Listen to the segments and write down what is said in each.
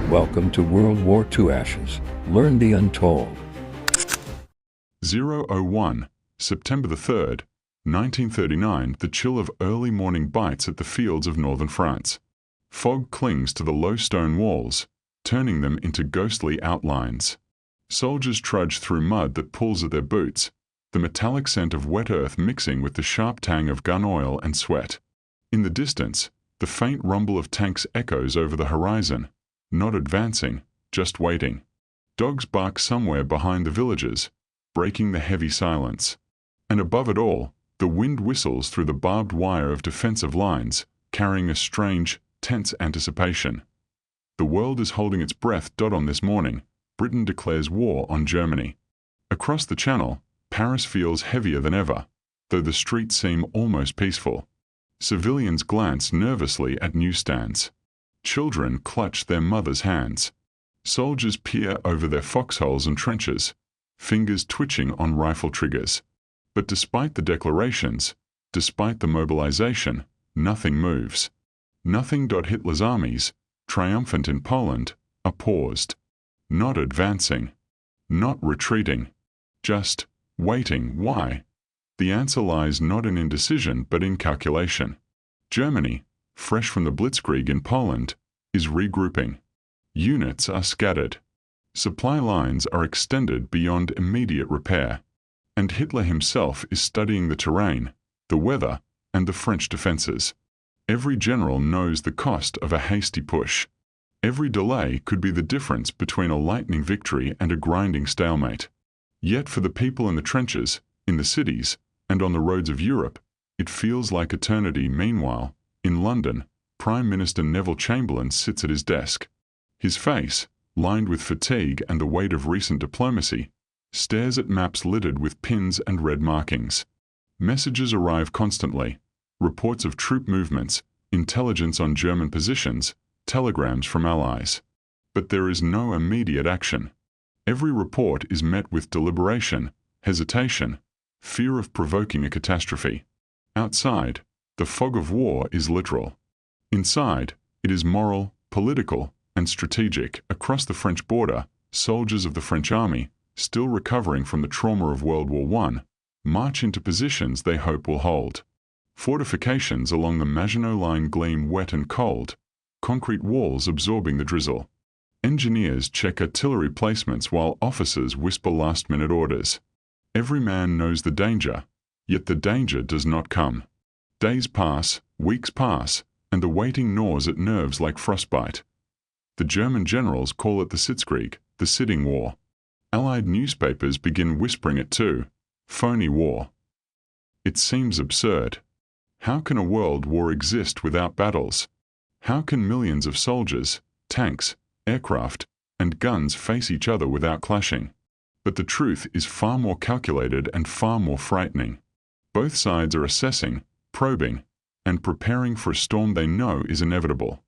Welcome to World War II Ashes. Learn the untold. 001, September the 3rd, 1939, the chill of early morning bites at the fields of northern France. Fog clings to the low stone walls, turning them into ghostly outlines. Soldiers trudge through mud that pulls at their boots, the metallic scent of wet earth mixing with the sharp tang of gun oil and sweat. In the distance, the faint rumble of tanks echoes over the horizon, not advancing, just waiting. Dogs bark somewhere behind the villages, breaking the heavy silence. And above it all, the wind whistles through the barbed wire of defensive lines, carrying a strange, tense anticipation. The world is holding its breath. On this morning, Britain declares war on Germany. Across the Channel, Paris feels heavier than ever, though the streets seem almost peaceful. Civilians glance nervously at newsstands. Children clutch their mothers' hands. Soldiers peer over their foxholes and trenches, fingers twitching on rifle triggers. But despite the declarations, despite the mobilization, nothing moves. Nothing. Hitler's armies, triumphant in Poland, are paused. Not advancing. Not retreating. Just waiting. Why? The answer lies not in indecision but in calculation. Germany, fresh from the Blitzkrieg in Poland, is regrouping. Units are scattered. Supply lines are extended beyond immediate repair. And Hitler himself is studying the terrain, the weather, and the French defenses. Every general knows the cost of a hasty push. Every delay could be the difference between a lightning victory and a grinding stalemate. Yet for the people in the trenches, in the cities, and on the roads of Europe, it feels like eternity. Meanwhile, in London, Prime Minister Neville Chamberlain sits at his desk. His face, lined with fatigue and the weight of recent diplomacy, stares at maps littered with pins and red markings. Messages arrive constantly, reports of troop movements, intelligence on German positions, telegrams from allies. But there is no immediate action. Every report is met with deliberation, hesitation, fear of provoking a catastrophe. Outside, the fog of war is literal. Inside, it is moral, political, and strategic. Across the French border, soldiers of the French army, still recovering from the trauma of World War I, march into positions they hope will hold. Fortifications along the Maginot Line gleam wet and cold, concrete walls absorbing the drizzle. Engineers check artillery placements while officers whisper last-minute orders. Every man knows the danger, yet the danger does not come. Days pass, weeks pass, and the waiting gnaws at nerves like frostbite. The German generals call it the Blitzkrieg, the sitting war. Allied newspapers begin whispering it too, Phony War. It seems absurd. How can a world war exist without battles? How can millions of soldiers, tanks, aircraft, and guns face each other without clashing? But the truth is far more calculated and far more frightening. Both sides are assessing, probing, and preparing for a storm they know is inevitable.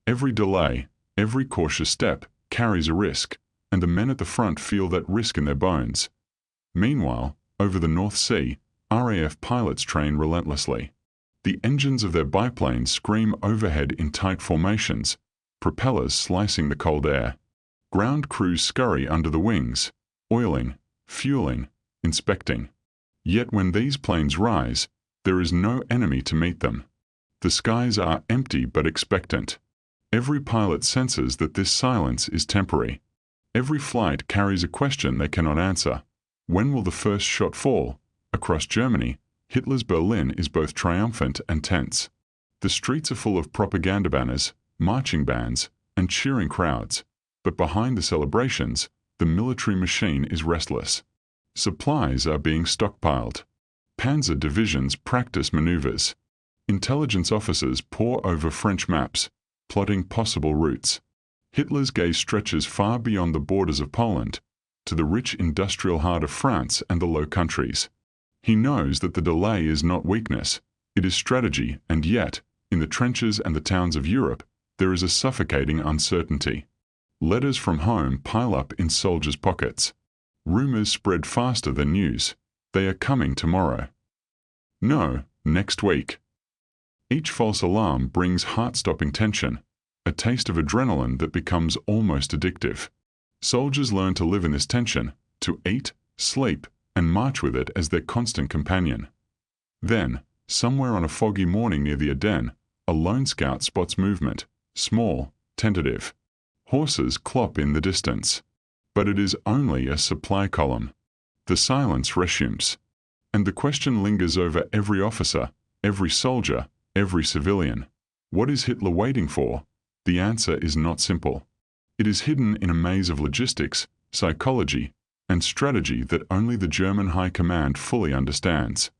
Every delay, every cautious step, carries a risk, and the men at the front feel that risk in their bones. Meanwhile, over the North Sea, RAF pilots train relentlessly. The engines of their biplanes scream overhead in tight formations, propellers slicing the cold air. Ground crews scurry under the wings, oiling, fueling, inspecting. Yet when these planes rise, there is no enemy to meet them. The skies are empty but expectant. Every pilot senses that this silence is temporary. Every flight carries a question they cannot answer. When will the first shot fall? Across Germany, Hitler's Berlin is both triumphant and tense. The streets are full of propaganda banners, marching bands, and cheering crowds. But behind the celebrations, the military machine is restless. Supplies are being stockpiled. Panzer divisions practice maneuvers. Intelligence officers pore over French maps, plotting possible routes. Hitler's gaze stretches far beyond the borders of Poland, to the rich industrial heart of France and the Low Countries. He knows that the delay is not weakness, it is strategy, and yet, in the trenches and the towns of Europe, there is a suffocating uncertainty. Letters from home pile up in soldiers' pockets. Rumors spread faster than news. They are coming tomorrow. No, next week. Each false alarm brings heart-stopping tension, a taste of adrenaline that becomes almost addictive. Soldiers learn to live in this tension, to eat, sleep, and march with it as their constant companion. Then, somewhere on a foggy morning near the Ardennes, a lone scout spots movement, small, tentative. Horses clop in the distance. But it is only a supply column. The silence resumes. And the question lingers over every officer, every soldier, every civilian. What is Hitler waiting for? The answer is not simple. It is hidden in a maze of logistics, psychology, and strategy that only the German High Command fully understands.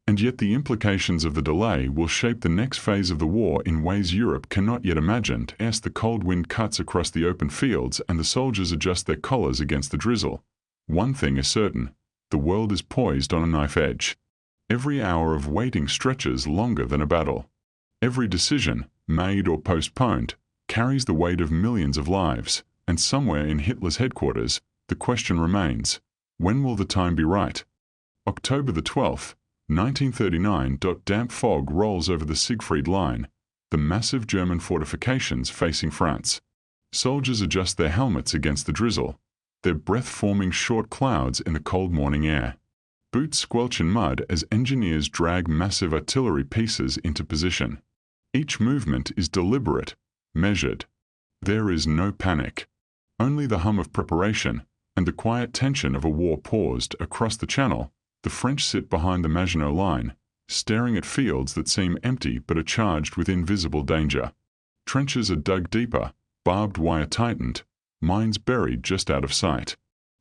And yet the implications of the delay will shape the next phase of the war in ways Europe cannot yet imagine, as the cold wind cuts across the open fields and the soldiers adjust their collars against the drizzle. One thing is certain: the world is poised on a knife edge. Every hour of waiting stretches longer than a battle. Every decision, made or postponed, carries the weight of millions of lives, and somewhere in Hitler's headquarters, the question remains: when will the time be right? October the 12th, 1939. Damp fog rolls over the Siegfried Line, the massive German fortifications facing France. Soldiers adjust their helmets against the drizzle, their breath forming short clouds in the cold morning air. Boots squelch in mud as engineers drag massive artillery pieces into position. Each movement is deliberate, measured. There is no panic. Only the hum of preparation and the quiet tension of a war paused. Across the Channel, the French sit behind the Maginot Line, staring at fields that seem empty but are charged with invisible danger. Trenches are dug deeper, barbed wire tightened, mines buried just out of sight.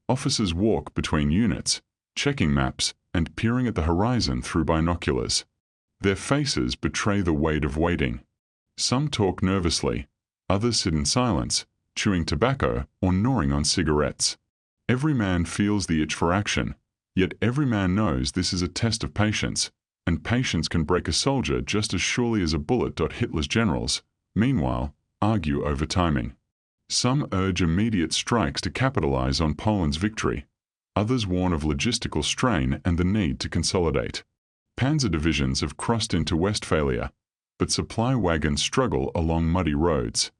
Officers walk between units, checking maps and peering at the horizon through binoculars. Their faces betray the weight of waiting. Some talk nervously, others sit in silence, chewing tobacco or gnawing on cigarettes. Every man feels the itch for action, yet every man knows this is a test of patience, and patience can break a soldier just as surely as a bullet. Hitler's generals, meanwhile, argue over timing. Some urge immediate strikes to capitalize on Poland's victory. Others warn of logistical strain and the need to consolidate. Panzer divisions have crossed into Westphalia, but supply wagons struggle along muddy roads.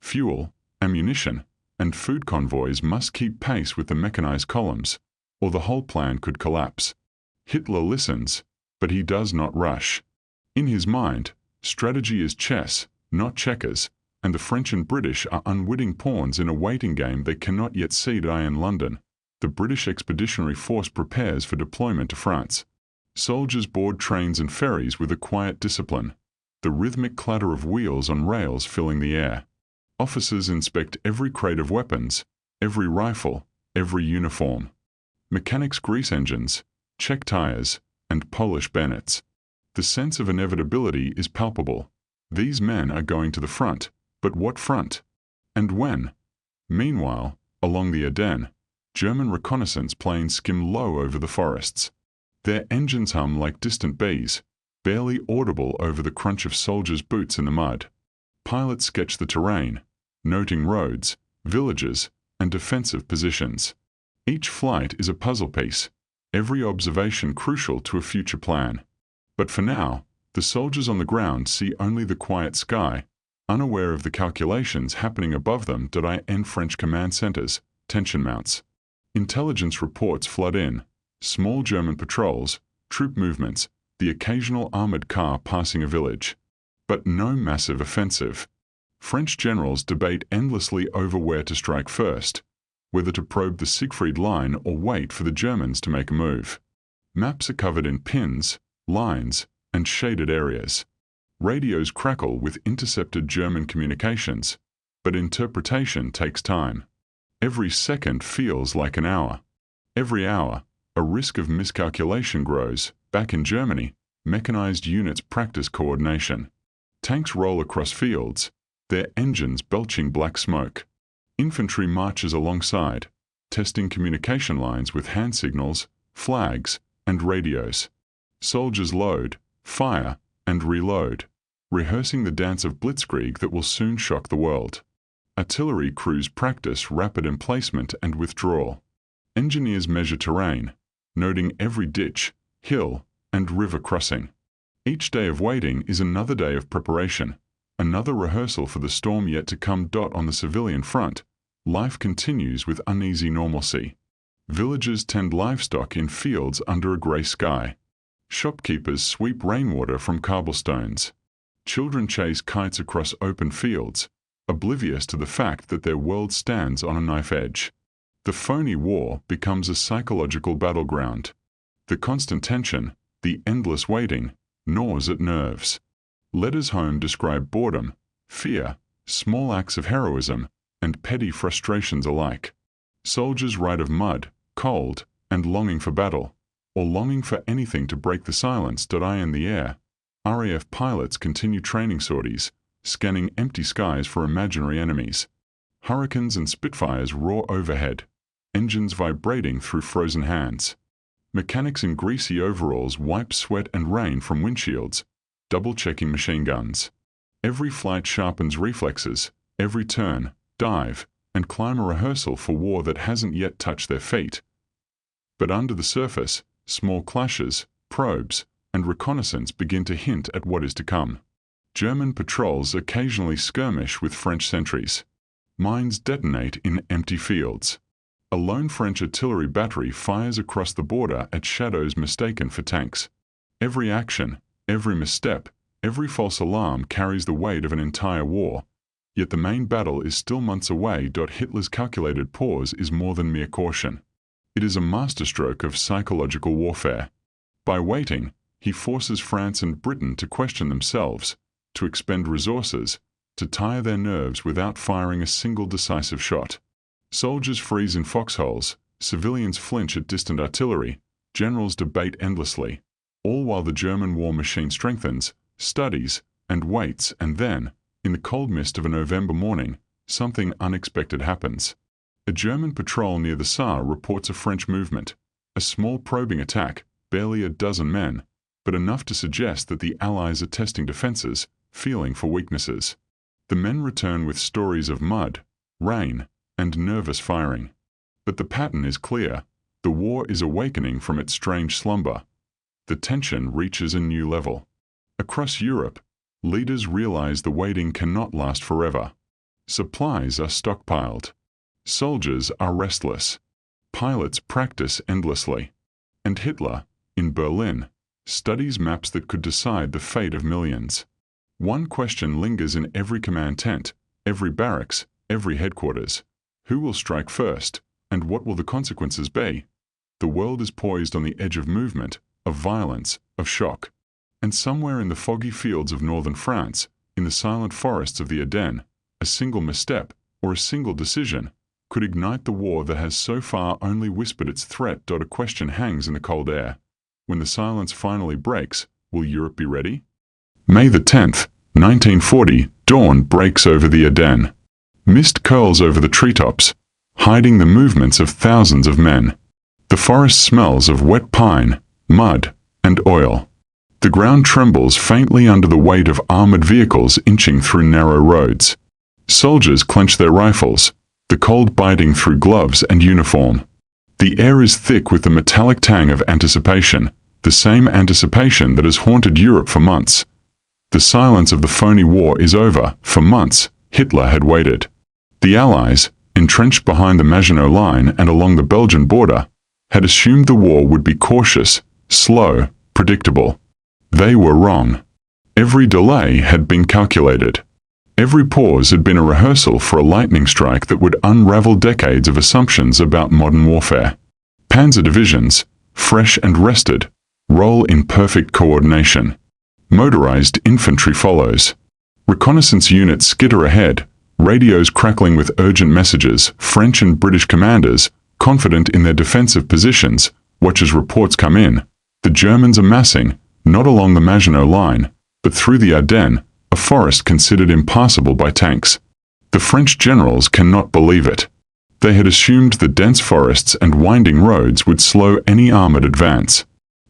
Fuel, ammunition, and food convoys must keep pace with the mechanized columns, or the whole plan could collapse. Hitler listens, but he does not rush. In his mind, strategy is chess, not checkers, and the French and British are unwitting pawns in a waiting game they cannot yet see. In London, the British Expeditionary Force prepares for deployment to France. Soldiers board trains and ferries with a quiet discipline, the rhythmic clatter of wheels on rails filling the air. Officers inspect every crate of weapons, every rifle, every uniform. Mechanics grease engines, check tires, and polish bayonets. The sense of inevitability is palpable. These men are going to the front, but what front? And when? Meanwhile, along the Ardennes, German reconnaissance planes skim low over the forests. Their engines hum like distant bees, barely audible over the crunch of soldiers' boots in the mud. Pilots sketch the terrain, noting roads, villages, and defensive positions. Each flight is a puzzle piece, every observation crucial to a future plan. But for now, the soldiers on the ground see only the quiet sky, unaware of the calculations happening above them. In French command centers, tension mounts. Intelligence reports flood in, small German patrols, troop movements, the occasional armored car passing a village. But no massive offensive. French generals debate endlessly over where to strike first, whether to probe the Siegfried Line or wait for the Germans to make a move. Maps are covered in pins, lines, and shaded areas. Radios crackle with intercepted German communications, but interpretation takes time. Every second feels like an hour. Every hour, a risk of miscalculation grows. Back in Germany, mechanized units practice coordination. Tanks roll across fields, their engines belching black smoke. Infantry marches alongside, testing communication lines with hand signals, flags, and radios. Soldiers load, fire, and reload, rehearsing the dance of Blitzkrieg that will soon shock the world. Artillery crews practice rapid emplacement and withdrawal. Engineers measure terrain, noting every ditch, hill, and river crossing. Each day of waiting is another day of preparation, Another rehearsal for the storm yet to come. On the civilian front, life continues with uneasy normalcy. Villagers tend livestock in fields under a grey sky. Shopkeepers sweep rainwater from cobblestones. Children chase kites across open fields, oblivious to the fact that their world stands on a knife edge. The phony war becomes a psychological battleground. The constant tension, the endless waiting, gnaws at nerves. Letters home describe boredom, fear, small acts of heroism, and petty frustrations alike. Soldiers write of mud, cold, and longing for battle, or longing for anything to break the silence. Eye in the air. RAF pilots continue training sorties, scanning empty skies for imaginary enemies. Hurricanes and Spitfires roar overhead, engines vibrating through frozen hands. Mechanics in greasy overalls wipe sweat and rain from windshields, double-checking machine guns. Every flight sharpens reflexes, every turn, dive, and climb a rehearsal for war that hasn't yet touched their feet. But under the surface, small clashes, probes, and reconnaissance begin to hint at what is to come. German patrols occasionally skirmish with French sentries. Mines detonate in empty fields. A lone French artillery battery fires across the border at shadows mistaken for tanks. Every action, every misstep, every false alarm carries the weight of an entire war. Yet the main battle is still months away. Hitler's calculated pause is more than mere caution. It is a masterstroke of psychological warfare. By waiting, he forces France and Britain to question themselves, to expend resources, to tire their nerves without firing a single decisive shot. Soldiers freeze in foxholes, civilians flinch at distant artillery, generals debate endlessly, all while the German war machine strengthens, studies, and waits, and then, in the cold mist of a November morning, something unexpected happens. A German patrol near the Saar reports a French movement, a small probing attack, barely a dozen men, but enough to suggest that the Allies are testing defenses, feeling for weaknesses. The men return with stories of mud, rain, and nervous firing. But the pattern is clear. The war is awakening from its strange slumber. The tension reaches a new level. Across Europe, leaders realize the waiting cannot last forever. Supplies are stockpiled. Soldiers are restless. Pilots practice endlessly. And Hitler, in Berlin, studies maps that could decide the fate of millions. One question lingers in every command tent, every barracks, every headquarters. Who will strike first, and what will the consequences be? The world is poised on the edge of movement, of violence, of shock. And somewhere in the foggy fields of northern France, in the silent forests of the Ardennes, a single misstep, or a single decision, could ignite the war that has so far only whispered its threat. A question hangs in the cold air. When the silence finally breaks, will Europe be ready? May the 10th, 1940, dawn breaks over the Ardennes. Mist curls over the treetops, hiding the movements of thousands of men. The forest smells of wet pine, mud, and oil. The ground trembles faintly under the weight of armored vehicles inching through narrow roads. Soldiers clench their rifles, the cold biting through gloves and uniform. The air is thick with the metallic tang of anticipation, the same anticipation that has haunted Europe for months. The silence of the phony war is over. For months, Hitler had waited. The Allies, entrenched behind the Maginot Line and along the Belgian border, had assumed the war would be cautious, slow, predictable. They were wrong. Every delay had been calculated. Every pause had been a rehearsal for a lightning strike that would unravel decades of assumptions about modern warfare. Panzer divisions, fresh and rested, roll in perfect coordination. Motorized infantry follows. Reconnaissance units skitter ahead, radios crackling with urgent messages. French and British commanders, confident in their defensive positions, watch as reports come in. The Germans are massing, not along the Maginot Line, but through the Ardennes, a forest considered impassable by tanks. The French generals cannot believe it. They had assumed the dense forests and winding roads would slow any armored advance.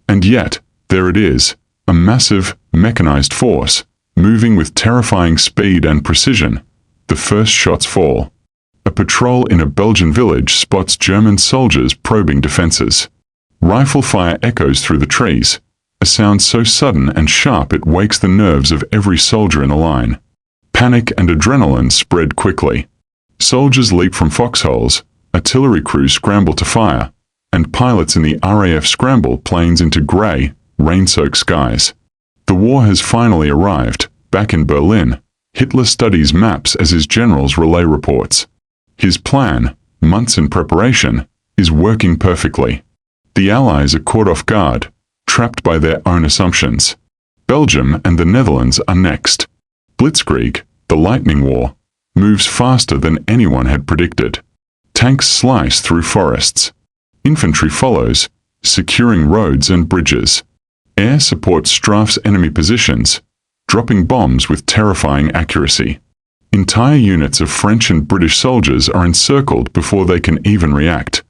And yet, there it is, a massive, mechanized force, moving with terrifying speed and precision. The first shots fall. A patrol in a Belgian village spots German soldiers probing defenses. Rifle fire echoes through the trees, a sound so sudden and sharp it wakes the nerves of every soldier in the line. Panic and adrenaline spread quickly. Soldiers leap from foxholes, artillery crews scramble to fire, and pilots in the RAF scramble planes into grey, rain-soaked skies. The war has finally arrived. Back in Berlin, Hitler studies maps as his generals relay reports. His plan, months in preparation, is working perfectly. The Allies are caught off guard, trapped by their own assumptions. Belgium and the Netherlands are next. Blitzkrieg, the lightning war, moves faster than anyone had predicted. Tanks slice through forests. Infantry follows, securing roads and bridges. Air supports Strafe's enemy positions, dropping bombs with terrifying accuracy. Entire units of French and British soldiers are encircled before they can even react.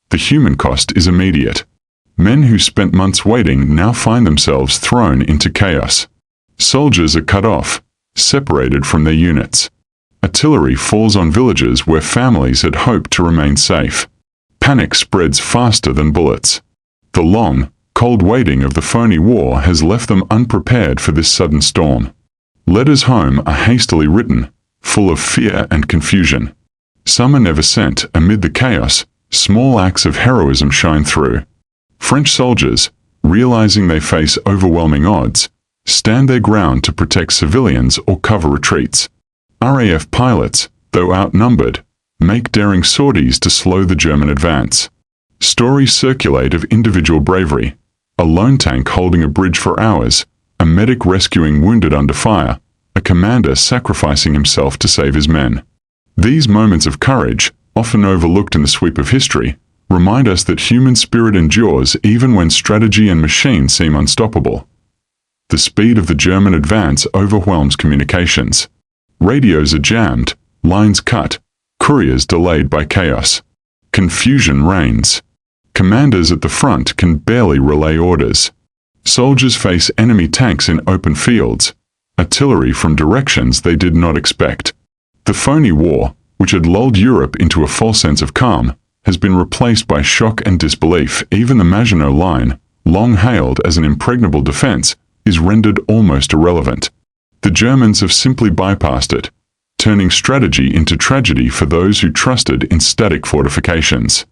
The human cost is immediate. Men who spent months waiting now find themselves thrown into chaos. Soldiers are cut off, separated from their units. Artillery falls on villages where families had hoped to remain safe. Panic spreads faster than bullets. The long, cold waiting of the Phony War has left them unprepared for this sudden storm. Letters home are hastily written, full of fear and confusion. Some are never sent. Amid the chaos, small acts of heroism shine through. French soldiers, realizing they face overwhelming odds, stand their ground to protect civilians or cover retreats. RAF pilots, though outnumbered, make daring sorties to slow the German advance. Stories circulate of individual bravery: a lone tank holding a bridge for hours, a medic rescuing wounded under fire, a commander sacrificing himself to save his men. These moments of courage, often overlooked in the sweep of history, remind us that human spirit endures even when strategy and machine seem unstoppable. The speed of the German advance overwhelms communications. Radios are jammed, lines cut, couriers delayed by chaos. Confusion reigns. Commanders at the front can barely relay orders. Soldiers face enemy tanks in open fields, artillery from directions they did not expect. The Phony War, which had lulled Europe into a false sense of calm, has been replaced by shock and disbelief. Even the Maginot Line, long hailed as an impregnable defense, is rendered almost irrelevant. The Germans have simply bypassed it, turning strategy into tragedy for those who trusted in static fortifications.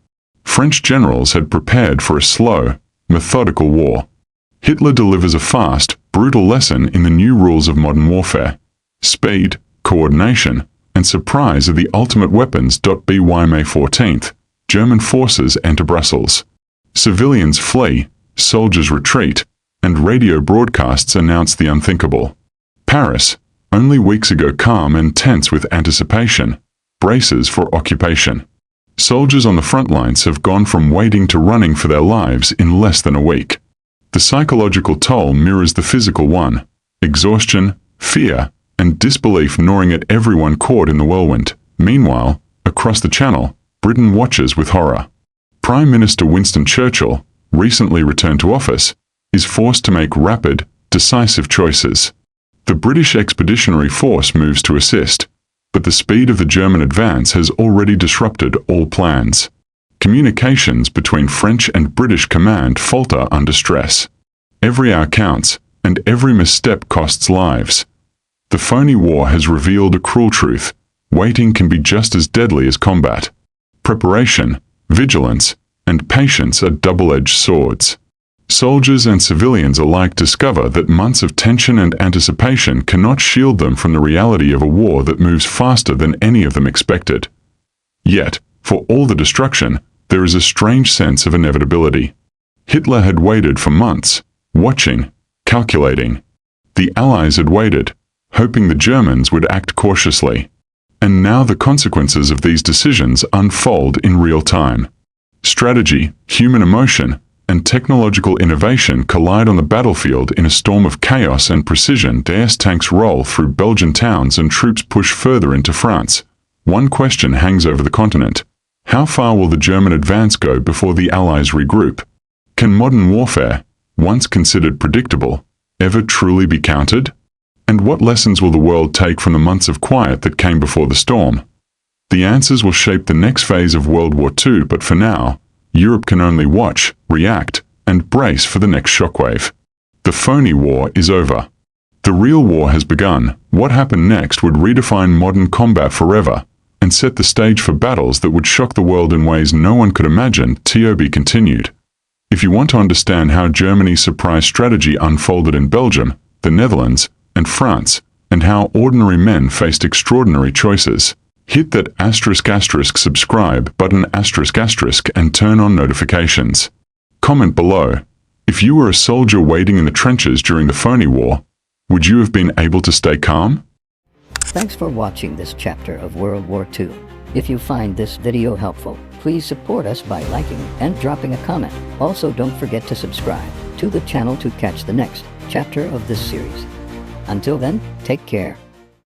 French generals had prepared for a slow, methodical war. Hitler delivers a fast, brutal lesson in the new rules of modern warfare. Speed, coordination, and surprise are the ultimate weapons. By May 14th, German forces enter Brussels. Civilians flee, soldiers retreat, and radio broadcasts announce the unthinkable. Paris, only weeks ago calm and tense with anticipation, braces for occupation. Soldiers on the front lines have gone from waiting to running for their lives in less than a week. The psychological toll mirrors the physical one: exhaustion, fear, and disbelief gnawing at everyone caught in the whirlwind. Meanwhile, across the Channel, Britain watches with horror. Prime Minister Winston Churchill, recently returned to office, is forced to make rapid, decisive choices. The British Expeditionary Force moves to assist, but the speed of the German advance has already disrupted all plans. Communications between French and British command falter under stress. Every hour counts, and every misstep costs lives. The Phony War has revealed a cruel truth: waiting can be just as deadly as combat. Preparation, vigilance, and patience are double-edged swords. Soldiers and civilians alike discover that months of tension and anticipation cannot shield them from the reality of a war that moves faster than any of them expected. Yet, for all the destruction, there is a strange sense of inevitability. Hitler had waited for months, watching, calculating. The Allies had waited, hoping the Germans would act cautiously. And now the consequences of these decisions unfold in real time. Strategy, human emotion, and technological innovation collide on the battlefield in a storm of chaos and precision. DS tanks roll through Belgian towns and troops push further into France. One question hangs over the continent: how far will the German advance go before the Allies regroup? Can modern warfare, once considered predictable, ever truly be countered? And what lessons will the world take from the months of quiet that came before the storm? The answers will shape the next phase of World War II, but for now, Europe can only watch, react, and brace for the next shockwave. The Phony War is over. The real war has begun. What happened next would redefine modern combat forever and set the stage for battles that would shock the world in ways no one could imagine. TOB continued. If you want to understand how Germany's surprise strategy unfolded in Belgium, the Netherlands, and France, and how ordinary men faced extraordinary choices, hit that *** subscribe button *** and turn on notifications. Comment below. If you were a soldier waiting in the trenches during the Phony War, would you have been able to stay calm? Thanks for watching this chapter of World War II. If you find this video helpful, please support us by liking and dropping a comment. Also, don't forget to subscribe to the channel to catch the next chapter of this series. Until then, take care.